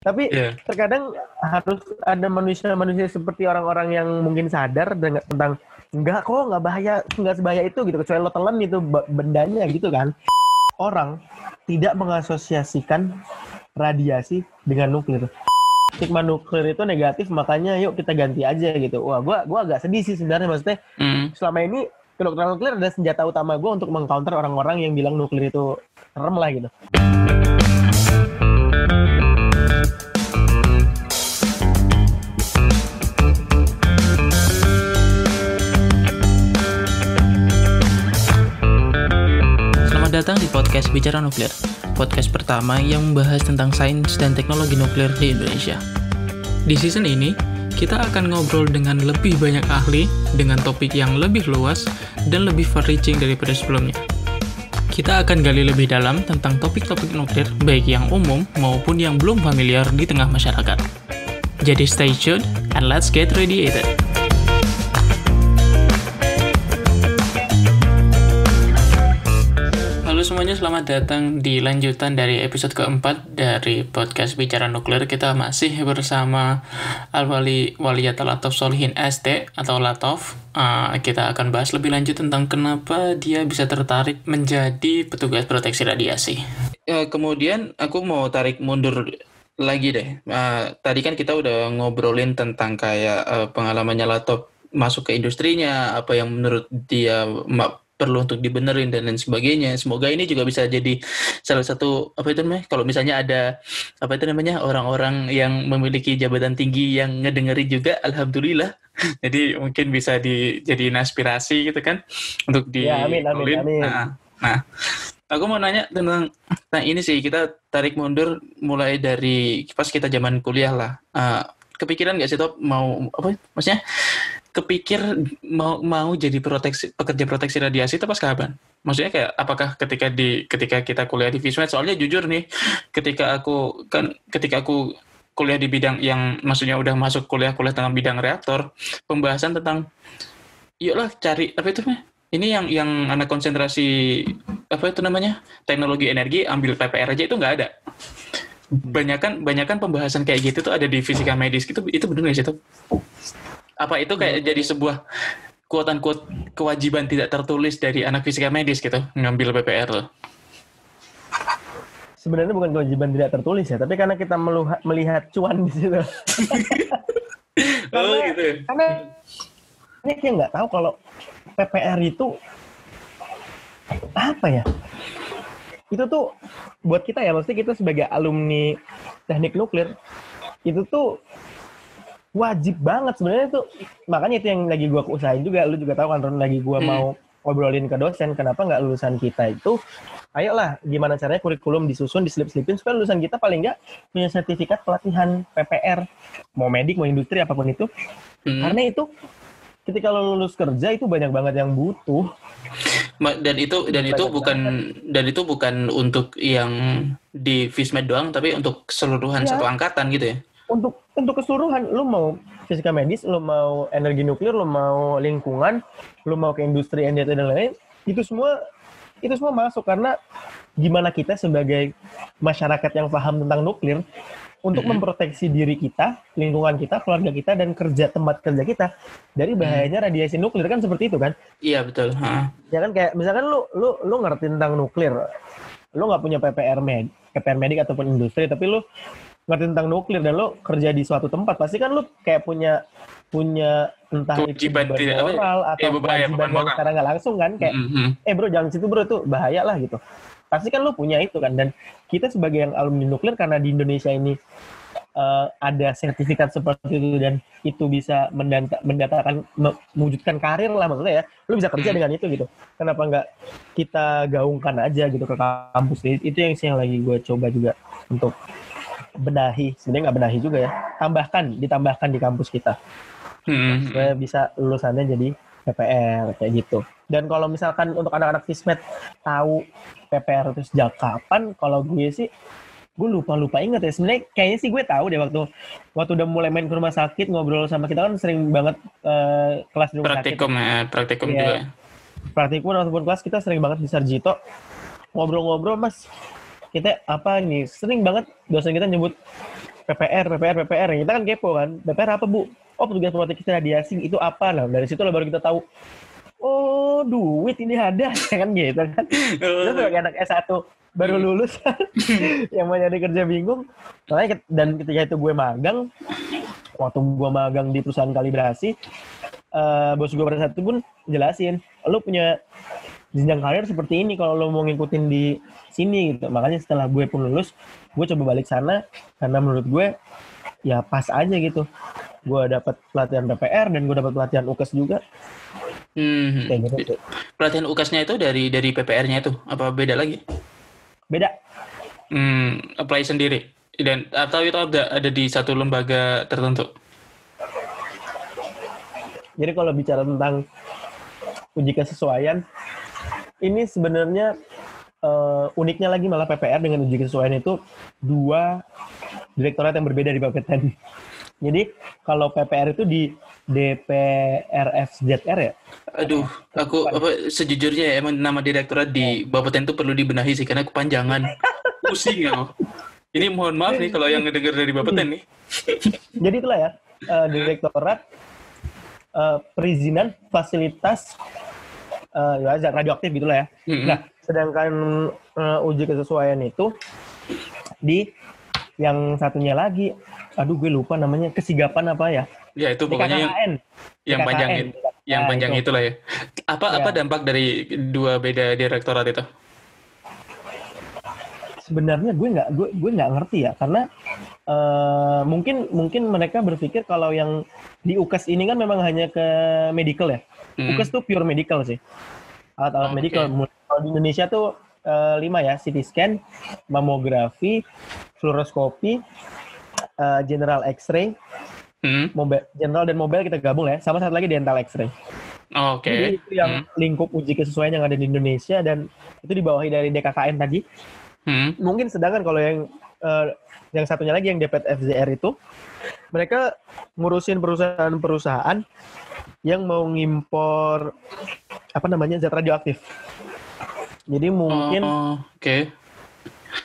Tapi Iya. terkadang harus ada manusia-manusia seperti orang-orang yang mungkin sadar tentang enggak kok, nggak bahaya, nggak sebahaya itu gitu, kecuali lo telan itu bendanya gitu kan. Orang tidak mengasosiasikan radiasi dengan nuklir. Stigma nuklir itu negatif, makanya yuk kita ganti aja gitu. Wah, gua agak sedih sih sebenarnya, maksudnya selama ini kedokteran nuklir adalah senjata utama gue untuk mengcounter orang-orang yang bilang nuklir itu serem lah gitu. Selamat datang di podcast Bicara Nuklir, podcast pertama yang membahas tentang sains dan teknologi nuklir di Indonesia. Di season ini, kita akan ngobrol dengan lebih banyak ahli dengan topik yang lebih luas dan lebih far-reaching daripada sebelumnya. Kita akan gali lebih dalam tentang topik-topik nuklir, baik yang umum maupun yang belum familiar di tengah masyarakat. Jadi stay tuned and let's get radiated. Halo semuanya, selamat datang di lanjutan dari episode keempat dari podcast Bicara Nuklir. Kita masih bersama Al-Wali Waliyat Latov Solihin ST atau Latov. Kita akan bahas lebih lanjut tentang kenapa dia bisa tertarik menjadi petugas proteksi radiasi. Kemudian aku mau tarik mundur lagi deh. Tadi kan kita udah ngobrolin tentang kayak pengalamannya Latov masuk ke industrinya, apa yang menurut dia perlu untuk dibenerin dan lain sebagainya. Semoga ini juga bisa jadi salah satu kalau misalnya ada orang-orang yang memiliki jabatan tinggi yang ngedengeri juga, alhamdulillah. Jadi mungkin bisa dijadiin aspirasi gitu kan untuk di Amin. Nah, aku mau nanya tentang ini sih, kita tarik mundur mulai dari pas kita zaman kuliah lah. Kepikiran nggak sih Top maksudnya kepikir mau jadi pekerja proteksi radiasi itu pas kapan? Maksudnya kayak apakah ketika kita kuliah di Vismed? Soalnya jujur nih, ketika aku kuliah di bidang yang maksudnya udah masuk kuliah tentang bidang reaktor, pembahasan tentang yuklah cari ini yang anak konsentrasi teknologi energi, ambil PPR aja itu nggak ada. Banyakan pembahasan kayak gitu tuh ada di fisika medis gitu. Itu benar nggak sih tuh? Apa itu kayak jadi sebuah quote-unquote kewajiban tidak tertulis dari anak fisika medis gitu, ngambil PPR tuh? Sebenarnya bukan kewajiban tidak tertulis ya, tapi karena kita melihat cuan di situ. Karena ini kayak nggak tahu kalau PPR itu apa ya? Itu tuh buat kita ya, maksudnya kita sebagai alumni teknik nuklir itu tuh wajib banget sebenarnya tuh. Makanya itu yang lagi gue usahain juga. Lu juga tahu kan Ron, lagi gue mau ngobrolin ke dosen kenapa nggak lulusan kita itu, ayolah gimana caranya kurikulum disusun, diselip-selipin supaya lulusan kita paling nggak punya sertifikat pelatihan PPR, mau medik mau industri apapun itu. Karena itu ketika lo lulus kerja itu banyak banget yang butuh. Dan itu bukan untuk yang di Vismed doang, tapi untuk keseluruhan satu angkatan gitu ya. Untuk keseluruhan, lu mau fisika medis, lu mau energi nuklir, lu mau lingkungan, lu mau ke industri NDT dan lain-lain, itu semua masuk. Karena gimana kita sebagai masyarakat yang paham tentang nuklir untuk memproteksi diri kita, lingkungan kita, keluarga kita, dan tempat kerja kita dari bahayanya radiasi nuklir, kan seperti itu kan? Iya betul. Ya kan, kayak misalkan lu ngerti tentang nuklir, lu nggak punya PPR medik ataupun industri, tapi lu ngerti tentang nuklir dan lo kerja di suatu tempat, pasti kan lo kayak punya entah kewajiban moral atau kewajiban yang secara nggak langsung kan, kayak bro jangan situ bro, itu bahaya lah gitu. Pasti kan lo punya itu kan. Dan kita sebagai yang alumni nuklir, karena di Indonesia ini ada sertifikat seperti itu dan itu bisa mewujudkan karir lah, maksudnya ya lo bisa kerja dengan itu gitu. Kenapa nggak kita gaungkan aja gitu ke kampus? Itu yang lagi gue coba juga untuk benahi, sebenarnya nggak benahi juga ya, ditambahkan di kampus kita supaya bisa lulusannya jadi PPR kayak gitu. Dan kalau misalkan untuk anak-anak Vismed tahu PPR itu sejak kapan, kalau gue sih gue lupa inget ya. Sebenarnya kayaknya sih gue tahu deh waktu udah mulai main ke rumah sakit, ngobrol sama kita kan sering banget kelas di rumah sakit. Praktikum juga. Praktikum ataupun kelas kita sering banget di Sarjito ngobrol-ngobrol, Mas. Kita sering banget dosen kita nyebut PPR. Kita kan kepo kan. PPR apa, Bu? Oh, petugas proteksi radiasi itu apa? Nah, dari situ lah baru kita tahu. Oh, duit ini ada. Kan gitu kan. Terus sebagai anak S1 baru lulus yang mau nyari kerja bingung. Makanya dan ketika itu gue magang, waktu gue magang di perusahaan kalibrasi, bos gue pada saat itu pun jelasin, lu punya jenjang karir seperti ini kalau lo mau ngikutin di sini gitu. Makanya setelah gue pun lulus, gue coba balik sana karena menurut gue ya pas aja gitu. Gue dapat pelatihan PPR dan gue dapat pelatihan UKES juga. Kayak gitu. Pelatihan UKES-nya itu dari PPR-nya itu apa beda lagi? Beda. Apply sendiri dan atau itu ada di satu lembaga tertentu? Jadi kalau bicara tentang uji kesesuaian, ini sebenarnya uniknya lagi malah PPR dengan uji kesesuaian itu dua direktorat yang berbeda di Bapeten. Jadi kalau PPR itu di DPRFZR ya. Aduh, aku sejujurnya ya, emang nama direktorat di Bapeten itu perlu dibenahi sih karena kepanjangan. Pusing ya. Ini mohon maaf nih kalau yang ngedenger dari Bapeten nih. Jadi itulah ya, direktorat perizinan fasilitas radioaktif gitulah ya. Nah, sedangkan uji kesesuaian itu di yang satunya lagi, aduh gue lupa namanya, kesigapan apa ya? Ya itu pokoknya yang panjang itulah ya. Apa dampak dari dua beda direktorat itu? Sebenarnya gue nggak ngerti ya, karena mungkin mereka berpikir kalau yang di UKES ini kan memang hanya ke medical ya. UKES tuh pure medical sih, alat-alat medical. Kalau di Indonesia tuh 5 ya, CT scan, mamografi, fluoroskopi, general X-ray, general dan mobile kita gabung ya, sama satu lagi dental X-ray. Jadi itu yang lingkup uji kesesuaian yang ada di Indonesia dan itu dibawahi dari DKKN tadi. Mungkin sedangkan kalau yang satunya lagi yang DPRFZR itu mereka ngurusin perusahaan-perusahaan yang mau ngimpor zat radioaktif. Jadi mungkin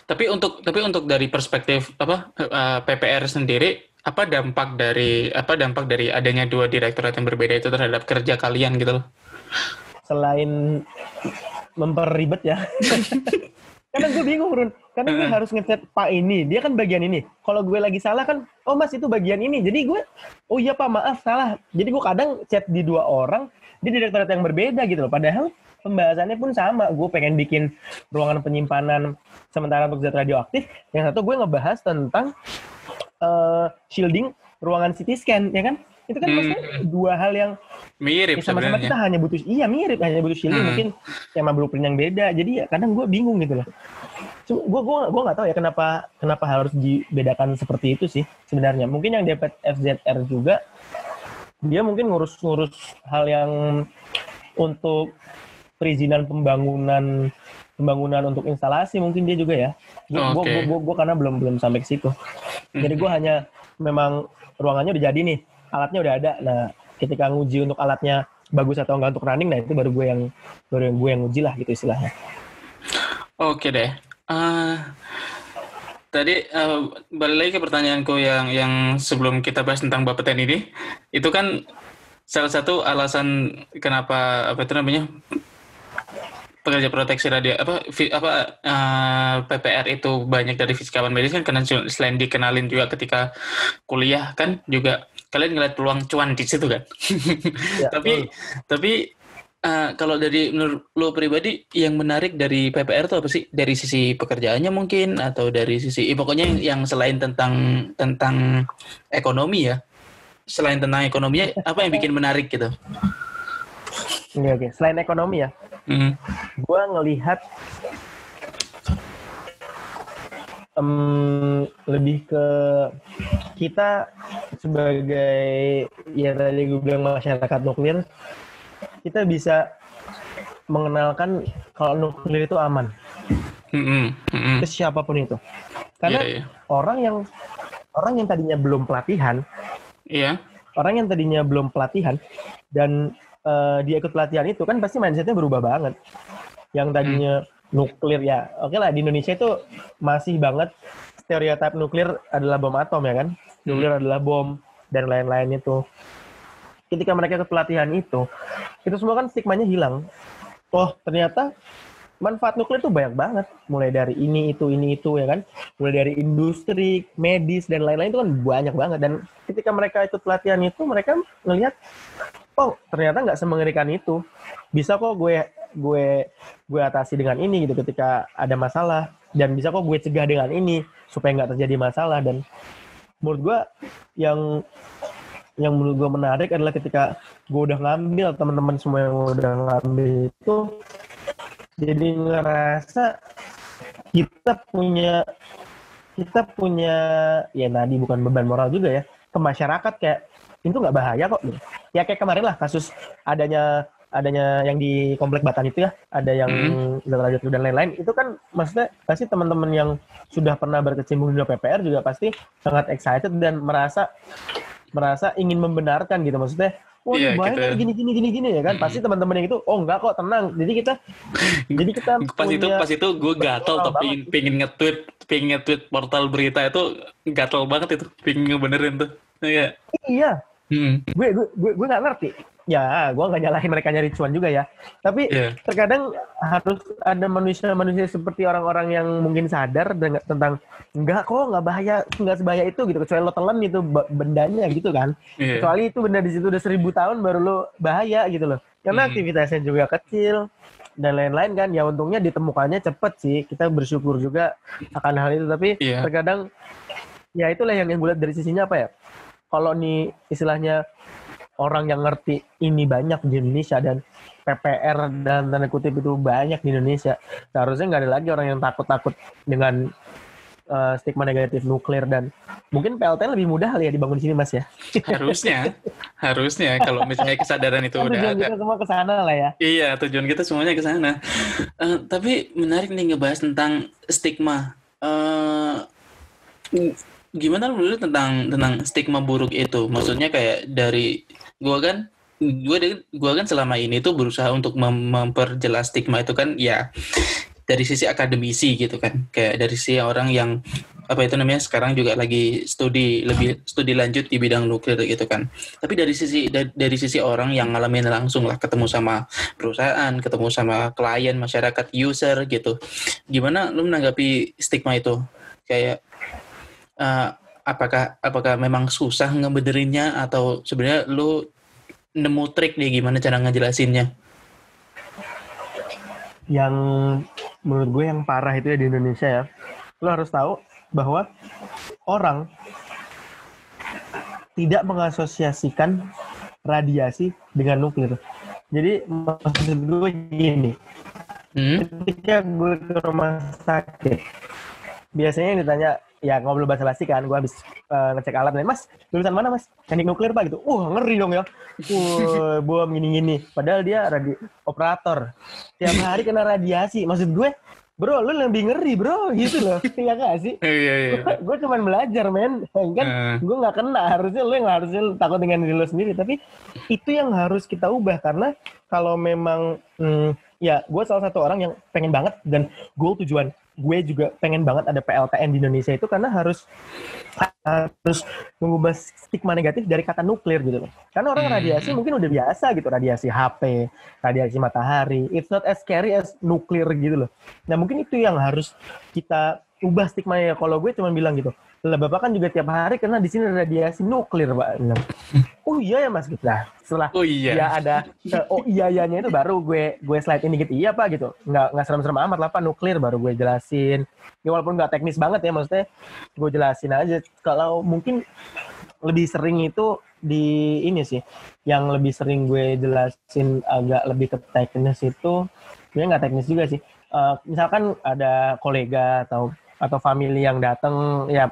Tapi untuk dari perspektif PPR sendiri, apa dampak dari adanya dua direktorat yang berbeda itu terhadap kerja kalian gitu loh? Selain memperribet ya. Karena gue bingung, Run. Karena gue harus ngechat Pak ini. Dia kan bagian ini. Kalau gue lagi salah kan, oh Mas itu bagian ini. Jadi gue, oh iya Pak maaf salah. Jadi gue kadang chat di dua orang, di direktorat yang berbeda gitu loh. Padahal pembahasannya pun sama. Gue pengen bikin ruangan penyimpanan sementara untuk zat radioaktif. Yang satu gue ngebahas tentang shielding ruangan CT scan, ya kan? Itu kan maksudnya dua hal yang mirip sama-sama sebenarnya. Kita hanya butuh shielding, mungkin tema blueprint yang beda. Jadi ya kadang gue bingung gitu loh. Gue nggak tahu ya kenapa harus dibedakan seperti itu sih sebenarnya. Mungkin yang DPRFZR juga dia mungkin ngurus hal yang untuk perizinan pembangunan untuk instalasi, mungkin dia juga ya. Gue karena belum sampai ke situ. Jadi gue hanya memang ruangannya udah jadi nih, alatnya udah ada. Nah, ketika nguji untuk alatnya bagus atau enggak untuk running, nah itu baru gue yang nguji lah gitu istilahnya. Oke deh. Tadi balik lagi ke pertanyaanku yang sebelum kita bahas tentang Bapeten ini, itu kan salah satu alasan kenapa pekerja proteksi PPR itu banyak dari fisikawan medis kan karena selain dikenalin juga ketika kuliah kan juga kalian ngeliat peluang cuan di situ kan. Ya, tapi kalau dari menurut lo pribadi yang menarik dari PPR itu apa sih? Dari sisi pekerjaannya mungkin atau dari sisi pokoknya yang selain tentang ekonomi ya. Selain tentang ekonominya apa yang bikin menarik gitu? Oke. Selain ekonomi ya. Gue ngelihat lebih ke kita sebagai ya tadi gue bilang masyarakat nuklir, kita bisa mengenalkan kalau nuklir itu aman ke siapapun itu, karena orang yang tadinya belum pelatihan, orang yang tadinya belum pelatihan dan dia ikut pelatihan itu kan pasti mindsetnya berubah banget. Yang tadinya nuklir ya, oke lah di Indonesia itu masih banget stereotip nuklir adalah bom atom ya kan, nuklir adalah bom dan lain-lain itu. Ketika mereka ikut pelatihan itu semua kan stigmanya hilang. Oh ternyata manfaat nuklir itu banyak banget, mulai dari ini itu ya kan, mulai dari industri, medis dan lain-lain itu kan banyak banget. Dan ketika mereka ikut pelatihan itu mereka ngelihat, oh ternyata nggak semengerikan itu, bisa kok gue atasi dengan ini gitu ketika ada masalah, dan bisa kok gue cegah dengan ini supaya nggak terjadi masalah. Dan menurut gue yang menurut gue menarik adalah ketika gue udah ngambil, teman-teman semua yang udah ngambil itu jadi ngerasa kita punya ya tadi bukan beban moral juga ya ke masyarakat, kayak itu nggak bahaya kok gitu. Ya kayak kemarin lah kasus adanya yang di Komplek Batan itu ya, ada yang jatuh dan lain-lain, itu kan maksudnya pasti teman-teman yang sudah pernah berkecimpung di PPR juga pasti sangat excited dan merasa ingin membenarkan gitu, maksudnya wah banyak gini ya kan. Pasti teman-teman yang itu enggak kok, tenang. Jadi kita pas itu gue gatel tapi pengen nge-tweet portal berita itu, gatel banget itu, pengen ngebenerin tuh. Iya. Gue nggak ngerti. Ya, gue nggak nyalahin mereka nyari cuan juga ya. Tapi terkadang harus ada manusia seperti orang-orang yang mungkin sadar tentang nggak bahaya, nggak sebahaya itu gitu. Kecuali lo telan itu bendanya gitu kan. Kecuali itu benda di situ udah 1000 tahun baru lo bahaya gitu loh. Karena aktivitasnya juga kecil dan lain-lain kan. Ya untungnya ditemukannya cepet sih. Kita bersyukur juga akan hal itu. Tapi terkadang ya itulah yang gue lihat dari sisinya apa ya. Kalau nih istilahnya orang yang ngerti ini banyak di Indonesia dan PPR dan tanda kutip itu banyak di Indonesia, seharusnya nggak ada lagi orang yang takut dengan stigma negatif nuklir. Dan mungkin PLTN lebih mudah kali ya dibangun di sini Mas ya. Harusnya kalau misalnya kesadaran itu udah ada. Kita semua ke sana lah ya. Iya, tujuan kita semuanya ke sana. Tapi menarik nih ngebahas tentang stigma. Gimana menurut tentang stigma buruk itu? Maksudnya kayak dari gua kan selama ini tuh berusaha untuk memperjelas stigma itu kan ya dari sisi akademisi gitu kan, kayak dari sisi orang yang sekarang juga lagi studi lanjut di bidang nuklir gitu kan. Tapi dari sisi orang yang ngalamin langsung lah, ketemu sama perusahaan, ketemu sama klien, masyarakat, user gitu. Gimana lu menanggapi stigma itu? Kayak apakah memang susah ngebenerinnya, atau sebenarnya lu nemu trik nih gimana cara ngejelasinnya? Yang menurut gue yang parah itu ya di Indonesia ya, lu harus tahu bahwa orang tidak mengasosiasikan radiasi dengan nuklir. Jadi maksud gue gini, ketika gue ke rumah sakit, biasanya yang ditanya, ya ngobrol basa-basi kan, gue habis ngecek alat, Mas, lulusan mana Mas? Teknik nuklir Pak gitu. Ngeri dong ya. Bom gini-gini. Padahal dia operator. Tiap hari kena radiasi. Maksud gue, bro, lu lebih ngeri bro, gitu loh. Iya gak sih? Iya. Gue cuma belajar, men. Kan gue gak kena. Harusnya lu yang harusnya takut dengan diri lu sendiri. Tapi itu yang harus kita ubah. Karena kalau memang, ya gue salah satu orang yang pengen banget, dan tujuan gue juga pengen banget ada PLTN di Indonesia itu karena harus mengubah stigma negatif dari kata nuklir gitu loh. Karena orang radiasi mungkin udah biasa gitu, radiasi HP, radiasi matahari, it's not as scary as nuklir gitu loh. Nah mungkin itu yang harus kita ubah stigma-nya. Kalau gue cuma bilang gitu, lah bapak kan juga tiap hari karena di sini ada radiasi nuklir Pak. Oh iya ya Mas gitu. Nah setelah ya ada iyanya itu baru gue slide ini gitu, iya Pak gitu, nggak serem-serem amat lah Pak, nuklir, baru gue jelasin ya, walaupun nggak teknis banget ya, maksudnya gue jelasin aja. Kalau mungkin lebih sering itu di ini sih, yang lebih sering gue jelasin agak lebih ke teknis itu, sebenarnya nggak teknis juga sih. Misalkan ada kolega atau family yang datang, ya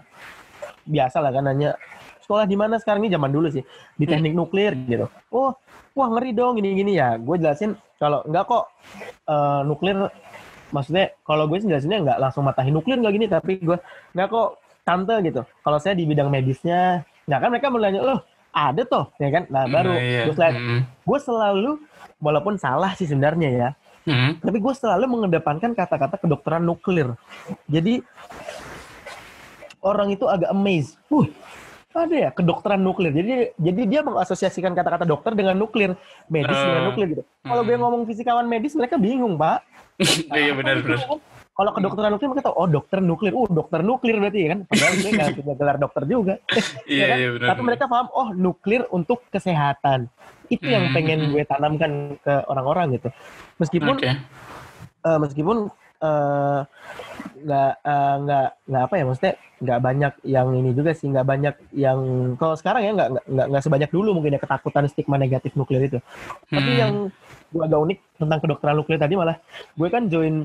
biasa lah kan nanya, sekolah di mana sekarang, ini zaman dulu sih, di teknik nuklir gitu. Wah ngeri dong gini-gini ya. Gue jelasin kalau enggak kok, nuklir, maksudnya kalau gue sih jelasinnya enggak langsung matahin nuklir enggak gini, tapi gue enggak kok tante gitu. Kalau saya di bidang medisnya, nah kan mereka mau nanya, loh ada toh, ya kan? Nah baru gue selalu, walaupun salah sih sebenarnya ya, tapi gue selalu mengedepankan kata-kata kedokteran nuklir. Jadi orang itu agak amazed. Ada ya kedokteran nuklir. Jadi dia mengasosiasikan kata-kata dokter dengan nuklir, medis dengan nuklir gitu. Kalau gue ngomong fisikawan medis, mereka bingung, Pak. Iya benar. Kalau kedokteran nuklir mereka tahu, oh dokter nuklir, dokter nuklir berarti kan. Padahal gue nggak punya gelar dokter juga. Iya, kan? iya benar. Tapi mereka paham, oh nuklir untuk kesehatan. Itu yang pengen gue tanamkan ke orang-orang gitu. Meskipun nggak apa ya, maksudnya nggak banyak yang ini juga sih, nggak banyak yang kalau sekarang ya nggak sebanyak dulu mungkin ya ketakutan stigma negatif nuklir itu. Tapi yang gue agak unik tentang kedokteran nuklir tadi malah gue kan join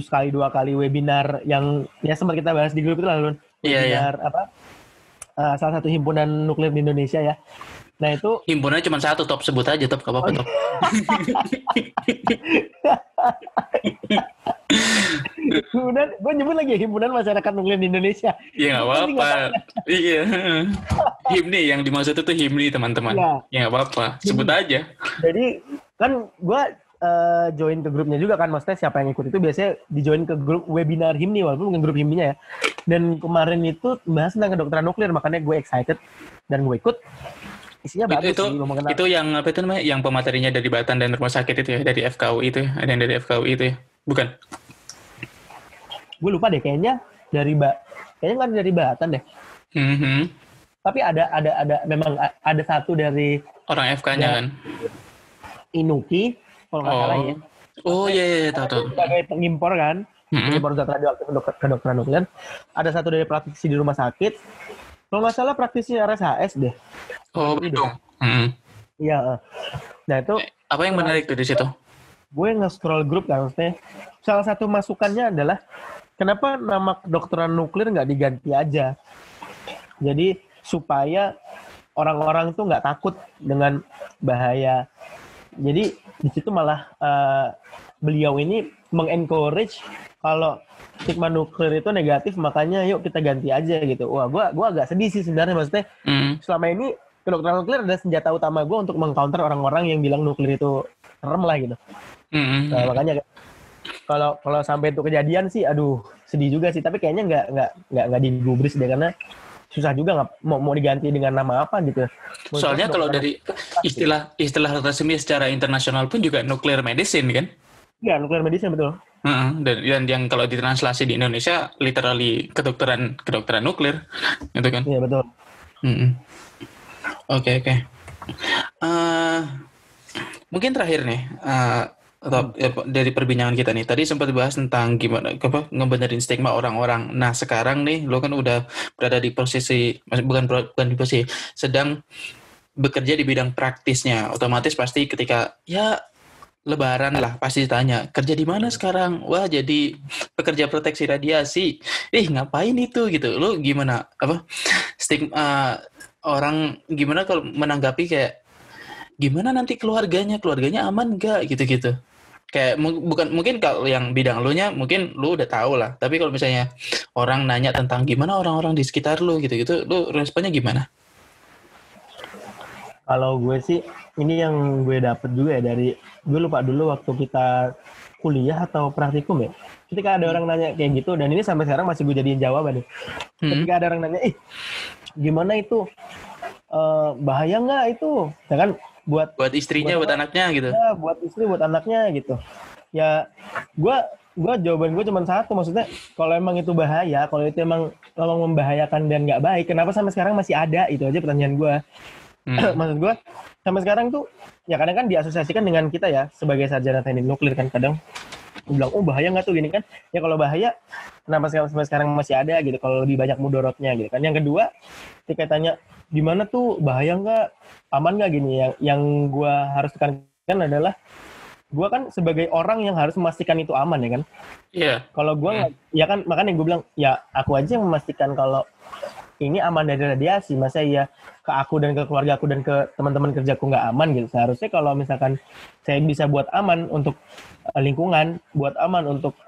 sekali 2 kali webinar yang ya sempat kita bahas di grup itu lalu webinar salah satu himpunan nuklir di Indonesia ya. Nah itu himpunannya cuma satu, Top, sebut aja Top, gak apa-apa Top. Himpunan, gue nyebut lagi himpunan masyarakat nuklir di Indonesia. Iya nggak apa-apa. Iya. HIMNI yang dimaksud itu HIMNI teman-teman. Ya nggak apa-apa, sebut aja. Jadi kan gue join ke grupnya juga kan, maksudnya siapa yang ikut itu biasanya di join ke grup webinar HIMNI walaupun bukan grup HIMNI-nya ya. Dan kemarin itu bahas tentang kedokteran nuklir, makanya gue excited dan gue ikut. Isinya bagus sih. Itu yang apa itu namanya? Yang pematerinya dari Batan dan rumah sakit itu ya, dari FKUI itu ya. Ada yang dari FKUI itu ya? Bukan? Gue lupa deh, kayaknya nggak dari Batan deh. Tapi ada memang ada satu dari orang FK-nya kan. Inuki kalau nggak salah ya. Oh iya tahu. Sebagai pengimpor kan, pengimpor zat radioaktif untuk kedokteran nuklir. Ada satu dari praktisi di rumah sakit. Kalau nggak salah praktisi RSHS deh. Oh betul. Iya. Nah itu. Apa yang menarik tuh di situ? Gue nge-scroll grup kan, maksudnya salah satu masukannya adalah kenapa nama kedokteran nuklir nggak diganti aja? Jadi supaya orang-orang tuh nggak takut dengan bahaya. Jadi di situ malah beliau ini mengencourage kalau stigma nuklir itu negatif, makanya yuk kita ganti aja gitu. Wah, gue agak sedih sih sebenarnya, maksudnya selama ini kedokteran nuklir adalah senjata utama gue untuk mengcounter orang-orang yang bilang nuklir itu serem lah gitu. Nah, makanya kalau sampai itu kejadian sih, aduh sedih juga sih. Tapi kayaknya nggak digubris deh, karena susah juga mau diganti dengan nama apa gitu. Soalnya kalau dari istilah resmi secara internasional pun juga nuclear medicine kan? Iya, nuclear medicine betul. Dan yang kalau ditranslasi di Indonesia literally kedokteran nuklir gitu kan? Iya betul. Oke. Mungkin terakhir nih, dari perbincangan kita nih, tadi sempat bahas tentang gimana ngebenerin stigma orang-orang. Nah sekarang nih lo kan udah berada di posisi, bukan di posisi, sedang bekerja di bidang praktisnya. Otomatis pasti ketika ya Lebaran lah pasti tanya, kerja di mana sekarang? Wah, jadi pekerja proteksi radiasi. Ngapain itu gitu? Lo gimana? Stigma orang gimana kalau menanggapi kayak gimana nanti keluarganya aman nggak gitu-gitu? Kayak mungkin kalau yang bidang lo nya mungkin lo udah tahu lah. Tapi kalau misalnya orang nanya tentang gimana orang-orang di sekitar lo gitu-gitu, lo responnya gimana? Kalau gue sih, ini yang gue dapet juga ya dari, gue lupa dulu waktu kita kuliah atau praktikum ya. Ketika ada orang nanya kayak gitu, dan ini sampai sekarang masih gue jadiin jawaban nih. Ketika ada orang nanya, gimana itu? Bahaya nggak itu? Ya kan buat istrinya, buat anaknya gitu. Ya, buat istri, buat anaknya gitu. Ya, gue jawaban gue cuma satu, maksudnya kalau emang itu bahaya, kalau itu emang membahayakan dan nggak baik, kenapa sampai sekarang masih ada? Itu aja pertanyaan gue. Maksud gue sampai sekarang tuh ya kadang kan diasosiasikan dengan kita ya sebagai sarjana teknik nuklir kan, kadang bilang bahaya nggak tuh gini kan, ya kalau bahaya kenapa sampai sekarang masih ada gitu, kalau lebih banyak mudorotnya gitu kan. Yang kedua ketika tanya gimana tuh bahaya nggak, aman nggak gini, yang gue harus tekankan adalah gue kan sebagai orang yang harus memastikan itu aman ya kan. Kalau gue ya kan, makanya gue bilang ya aku aja yang memastikan kalau ini aman dari radiasi, masa ya ke aku dan ke keluarga aku dan ke teman-teman kerjaku nggak aman gitu. Seharusnya kalau misalkan saya bisa buat aman untuk lingkungan, buat aman untuk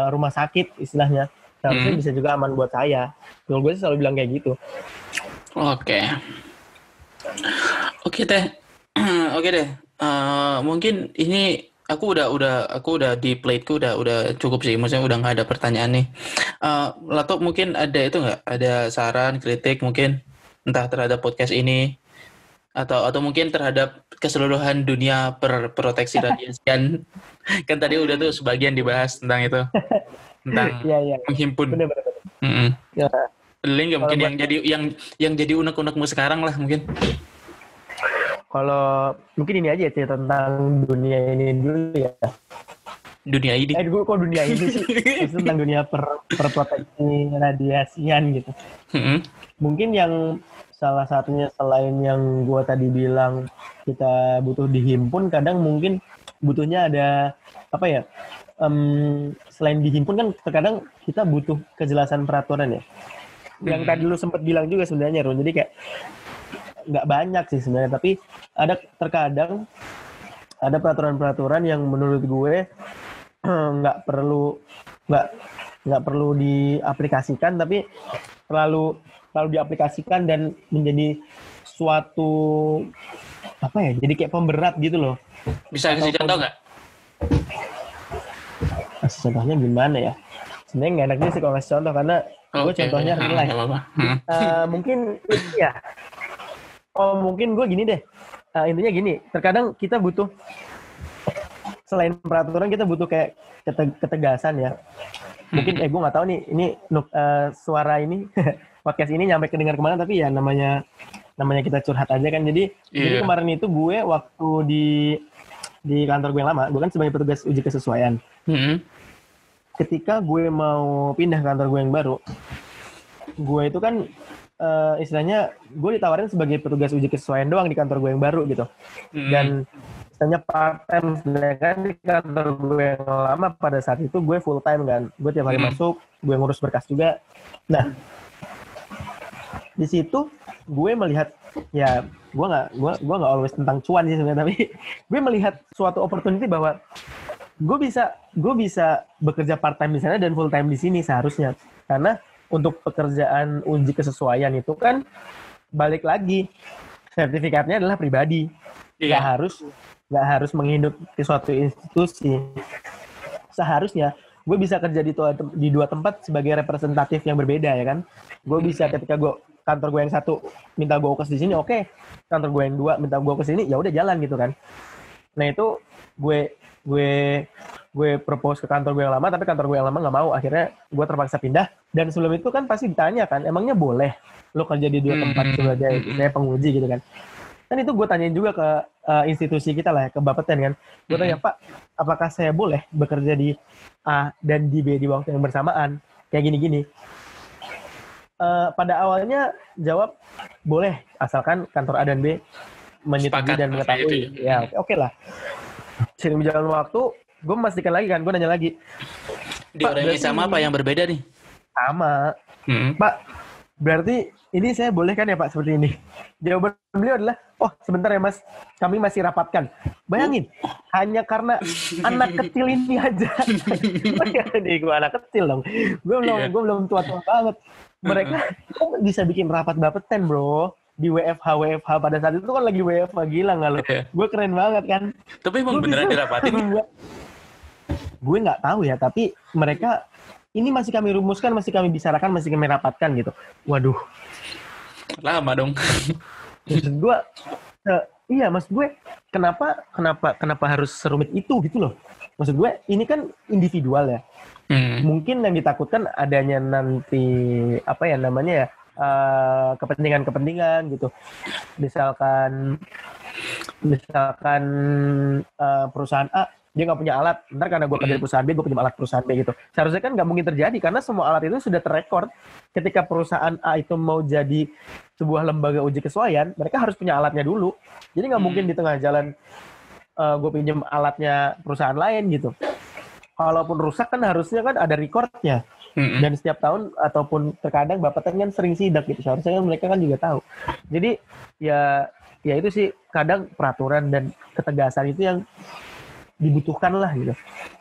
rumah sakit istilahnya, seharusnya bisa juga aman buat saya. Kalau gue sih selalu bilang kayak gitu. Oke deh. Mungkin ini Aku udah di plateku udah cukup sih, maksudnya udah nggak ada pertanyaan nih. Lato mungkin ada itu nggak? Ada saran, kritik mungkin entah terhadap podcast ini atau mungkin terhadap keseluruhan dunia proteksi radiasian. Kan tadi udah tuh sebagian dibahas tentang itu, tentang Iya. menghimpun. Bener. Ya, Link nggak mungkin kalau yang jadi unek-unekmu sekarang lah mungkin. Kalau mungkin ini aja cerita tentang dunia ini dulu ya. Dunia ini. Gue kok dunia ini sih? Itu tentang dunia perproteksi radiasian gitu. Mungkin yang salah satunya selain yang gue tadi bilang kita butuh dihimpun, kadang mungkin butuhnya ada apa ya? Selain dihimpun kan terkadang kita butuh kejelasan peraturan ya. Yang tadi lu sempat bilang juga sebenarnya, Ron. Jadi kayak nggak banyak sih sebenarnya, tapi terkadang ada peraturan-peraturan yang menurut gue nggak perlu diaplikasikan, tapi terlalu diaplikasikan dan menjadi suatu apa ya, jadi kayak pemberat gitu loh. Bisa kasih contoh nggak? Kasih contohnya gimana ya? Sebenarnya nggak enaknya sih kalau kasih contoh karena gue contohnya real life. Mungkin ya. Mungkin gue gini deh. Intinya gini, terkadang kita butuh selain peraturan kita butuh kayak ketegasan ya. Mungkin gue nggak tahu nih ini suara ini podcast ini nyampe kedengar kemana, tapi ya namanya kita curhat aja kan. Jadi kemarin itu gue waktu di kantor gue yang lama, gue kan sebagai petugas uji kesesuaian. Ketika gue mau pindah ke kantor gue yang baru, gue itu kan istilahnya gue ditawarin sebagai petugas uji kesesuaian doang di kantor gue yang baru gitu. Dan istilahnya part time, sedangkan di kantor gue yang lama pada saat itu gue full time kan. Gue tiap hari masuk, gue ngurus berkas juga. Nah, di situ gue melihat ya gue nggak always tentang cuan sih sebenarnya, tapi gue melihat suatu opportunity bahwa gue bisa bekerja part time di sana dan full time di sini seharusnya. Karena untuk pekerjaan uji kesesuaian itu kan balik lagi sertifikatnya adalah pribadi, nggak harus menghidupi suatu institusi. Seharusnya gue bisa kerja di dua tempat sebagai representatif yang berbeda ya kan. Gue bisa ketika kantor gue yang satu minta gue ukes di sini, oke. Kantor gue yang dua minta gue ukes di sini, ya udah jalan gitu kan. Nah itu gue propose ke kantor gue yang lama, tapi kantor gue yang lama nggak mau. Akhirnya gue terpaksa pindah. Dan sebelum itu kan pasti ditanya kan, emangnya boleh lo kerja di dua tempat sebagai saya penguji gitu kan? Kan itu gue tanyain juga ke institusi kita lah, ke Bapeten kan. Gue tanya, Pak, apakah saya boleh bekerja di A dan di B di waktu yang bersamaan? Kayak gini-gini. Pada awalnya jawab boleh, asalkan kantor A dan B menyetujui dan mengetahui. Ya, oke lah. Sering berjalan waktu, gue memastikan lagi kan, gue nanya lagi. Di orang yang sama apa yang berbeda nih? Sama. Pak, berarti ini saya boleh kan ya Pak seperti ini? Jawaban beliau adalah, oh sebentar ya Mas, kami masih rapatkan. Bayangin, hanya karena anak kecil ini aja. Gue anak kecil dong. Gue belum tua-tua banget. Mereka bisa bikin rapat Bapeten bro. Di WFH pada saat itu kan lagi WFH, gila nggak lo? Gue keren banget kan. Tapi emang beneran dirapatin? Gue nggak tahu ya, tapi mereka ini masih kami rumuskan, masih kami bicarakan, masih kami rapatkan gitu. Waduh. Lama dong. Maksud gue, maksud gue kenapa harus serumit itu gitu loh. Maksud gue ini kan individual ya. Mungkin yang ditakutkan adanya nanti apa ya namanya ya, kepentingan gitu. Misalkan perusahaan A dia nggak punya alat, ntar karena gue kerja di perusahaan B, gue punya alat perusahaan B gitu. Seharusnya kan nggak mungkin terjadi karena semua alat itu sudah terrekord. Ketika perusahaan A itu mau jadi sebuah lembaga uji kesesuaian, mereka harus punya alatnya dulu. Jadi nggak mungkin di tengah jalan gue pinjam alatnya perusahaan lain gitu. Kalaupun rusak kan harusnya kan ada recordnya. Dan setiap tahun ataupun terkadang Bapeten kan sering sidak gitu. Seharusnya kan mereka kan juga tahu. Jadi ya itu sih kadang peraturan dan ketegasan itu yang dibutuhkan lah gitu.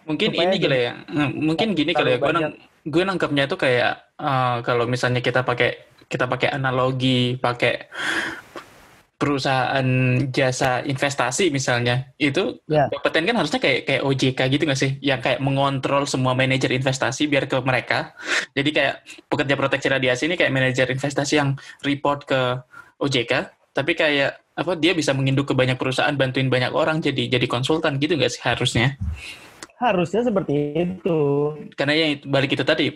Mungkin supaya ini kali ya. Mungkin gini kali ya. Gue nangkapnya itu kayak kalau misalnya kita pakai analogi, pakai perusahaan jasa investasi misalnya, itu Bapeten kan harusnya kayak OJK gitu nggak sih? Yang kayak mengontrol semua manajer investasi biar ke mereka. Jadi kayak pekerja proteksi radiasi ini kayak manajer investasi yang report ke OJK, tapi kayak dia bisa menginduk ke banyak perusahaan, bantuin banyak orang jadi konsultan gitu nggak sih harusnya? Harusnya seperti itu. Karena yang balik itu tadi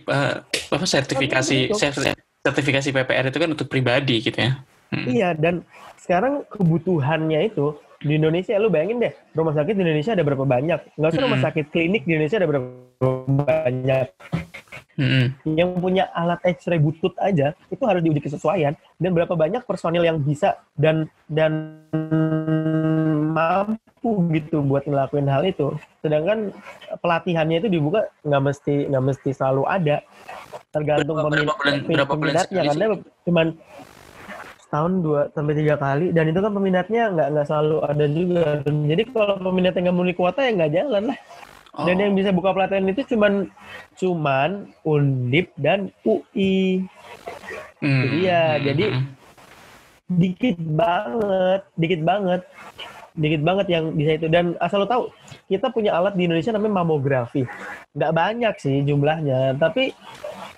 sertifikasi PPR itu kan untuk pribadi gitu ya. Iya, dan sekarang kebutuhannya itu di Indonesia, lu bayangin deh, rumah sakit di Indonesia ada berapa banyak? Nggak usah rumah sakit, klinik di Indonesia ada berapa banyak? Yang punya alat X-ray butut aja itu harus diuji kesesuaian, dan berapa banyak personil yang bisa dan mampu gitu buat ngelakuin hal itu. Sedangkan pelatihannya itu dibuka nggak mesti selalu ada, tergantung peminatnya, karena cuman tahun 2-3 kali, dan itu kan peminatnya nggak selalu ada juga. Jadi kalau peminatnya nggak memenuhi kuota ya nggak jalan lah. Dan yang bisa buka pelatihan itu cuman Undip dan UI. Jadi dikit banget yang bisa itu. Dan asal lo tahu, kita punya alat di Indonesia namanya mamografi. Nggak banyak sih jumlahnya, tapi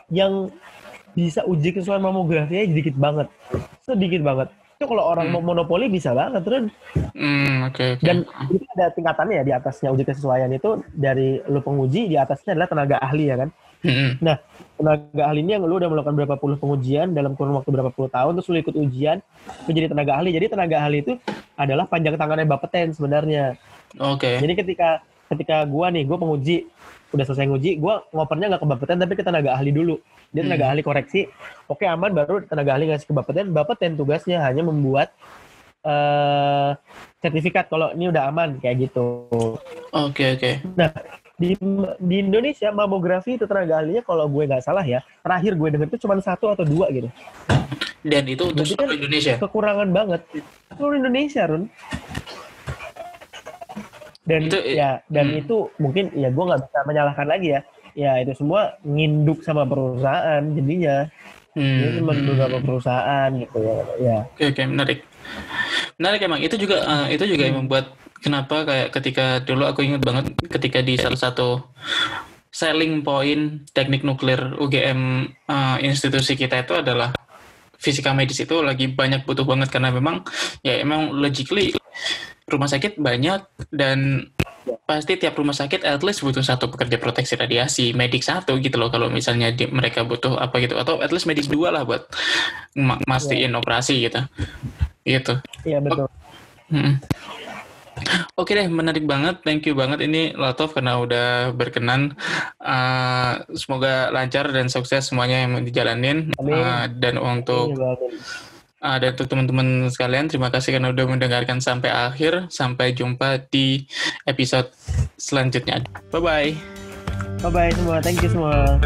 yang bisa uji kesesuaian mamografinya sedikit banget. Itu kalau orang mau monopoli bisa banget, terus. Okay. Dan itu ada tingkatannya ya, di atasnya uji kesesuaian itu dari lu penguji, di atasnya adalah tenaga ahli ya kan. Nah, tenaga ahli ini yang lu udah melakukan berapa puluh pengujian dalam kurun waktu berapa puluh tahun, terus lu ikut ujian, lu jadi tenaga ahli. Jadi tenaga ahli itu adalah panjang tangannya Bapeten sebenarnya. Oke. Jadi ketika gua penguji, udah selesai nguji, gua ngopernya nggak ke Bapeten tapi ke tenaga ahli dulu. Dia tenaga ahli koreksi, oke aman, baru tenaga ahli ngasih ke Bapeten tugasnya hanya membuat sertifikat kalau ini udah aman, kayak gitu. Oke. Nah, di Indonesia mamografi itu tenaga ahlinya kalau gue nggak salah ya, terakhir gue dengar itu cuma 1 atau 2 gitu. Dan itu untuk seluruh Indonesia? Kekurangan banget. Seluruh Indonesia, Run. Dan itu mungkin ya gue nggak bisa menyalahkan lagi ya. Ya itu semua nginduk sama perusahaan jadinya. Ini cuma beberapa perusahaan gitu ya. Oke, menarik emang. Itu juga yang membuat kenapa kayak ketika dulu aku ingat banget ketika di salah satu selling point teknik nuklir UGM institusi kita itu adalah fisika medis itu lagi banyak butuh banget, karena memang logically rumah sakit banyak dan pasti tiap rumah sakit at least butuh 1 pekerja proteksi radiasi, medik 1 gitu loh kalau misalnya mereka butuh apa gitu, atau at least medik 2 lah buat mastiin operasi gitu. Iya betul. Oke deh, menarik banget, thank you banget ini Latov karena udah berkenan. Semoga lancar dan sukses semuanya yang dijalanin. Dan untuk teman-teman sekalian, terima kasih karena udah mendengarkan sampai akhir. Sampai jumpa di episode selanjutnya. Bye-bye. Bye-bye semua, thank you semua.